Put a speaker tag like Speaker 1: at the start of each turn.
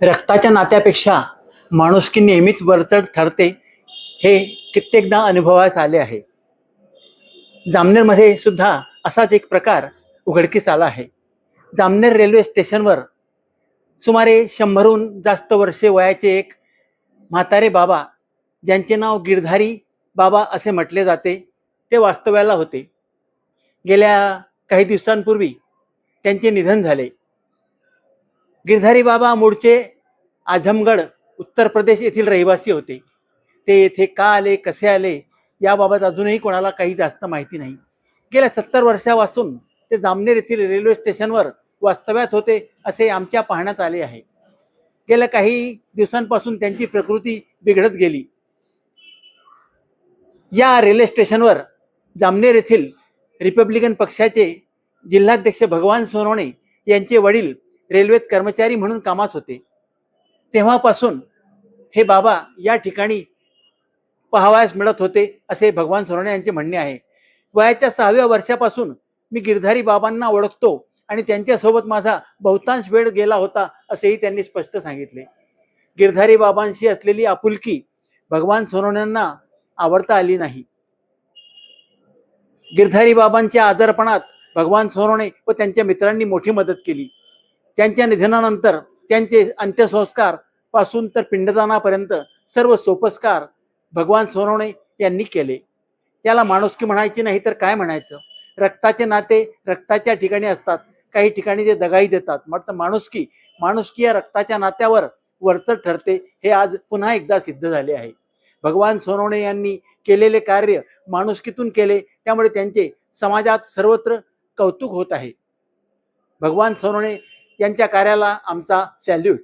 Speaker 1: रक्ताच्या नात्यापेक्षा माणुसकी नेहमीच वरचढ ठरते, हे कित्येकदा अनुभवास आले आहे. जामनेरमध्ये सुद्धा असाच एक प्रकार उघडकीस आला आहे. जामनेर रेल्वे स्टेशनवर सुमारे 100हून जास्त वर्षे वयाचे एक म्हातारे बाबा, ज्यांचे नाव गिरधारी बाबा असे म्हटले जाते, ते वास्तव्याला होते. गेल्या काही दिवसांपूर्वी त्यांचे निधन झाले. गिरधारी बाबा मूळचे आझमगड उत्तर प्रदेश येथील रहिवासी होते. ते येथे का आले, कसे आले याबाबत अजूनही कोणाला काही जास्त माहिती नाही. गेल्या 70 वर्षापासून ते जामनेर येथील रेल्वे स्टेशनवर वास्तव्यात होते असे आमच्या पाहण्यात आले आहे. गेल्या काही दिवसांपासून त्यांची प्रकृती बिघडत गेली. या रेल्वे स्टेशनवर जामनेर येथील रिपब्लिकन पक्षाचे जिल्हाध्यक्ष भगवान सोनवणे यांचे वडील रेल्वेत कर्मचारी म्हणून कामास होते. तेव्हापासून हे बाबा या ठिकाणी पाहावयास मिळत होते असे भगवान सोनवणे यांचे म्हणणे आहे. वयाच्या 6व्या वर्षापासून मी गिरधारी बाबांना ओळखतो आणि त्यांच्यासोबत माझा बहुतांश वेळ गेला होता असेही त्यांनी स्पष्ट सांगितले. गिरधारी बाबांशी असलेली आपुलकी भगवान सोनवण्यांना आवडता आली नाही. गिरधारी बाबांच्या आजारपणात भगवान सोनवणे व त्यांच्या मित्रांनी मोठी मदत केली. त्यांच्या निधनानंतर त्यांचे अंत्यसंस्कार पासून तर पिंडदानापर्यंत सर्व सोपस्कार भगवान सोनवणे यांनी केले. याला माणुसकी म्हणायची नाही तर काय म्हणायचं. रक्ताचे नाते रक्ताच्या ठिकाणी असतात, काही ठिकाणी ते दगाई देतात. मात्र माणुसकी या रक्ताच्या नात्यावर वरचढ ठरते, हे आज पुन्हा एकदा सिद्ध झाले आहे. भगवान सोनवणे यांनी केलेले कार्य माणुसकीतून केले, त्यामुळे त्यांचे समाजात सर्वत्र कौतुक होत आहे. भगवान सोनवणे यांच्या कार्याला आमचा सॅल्यूट.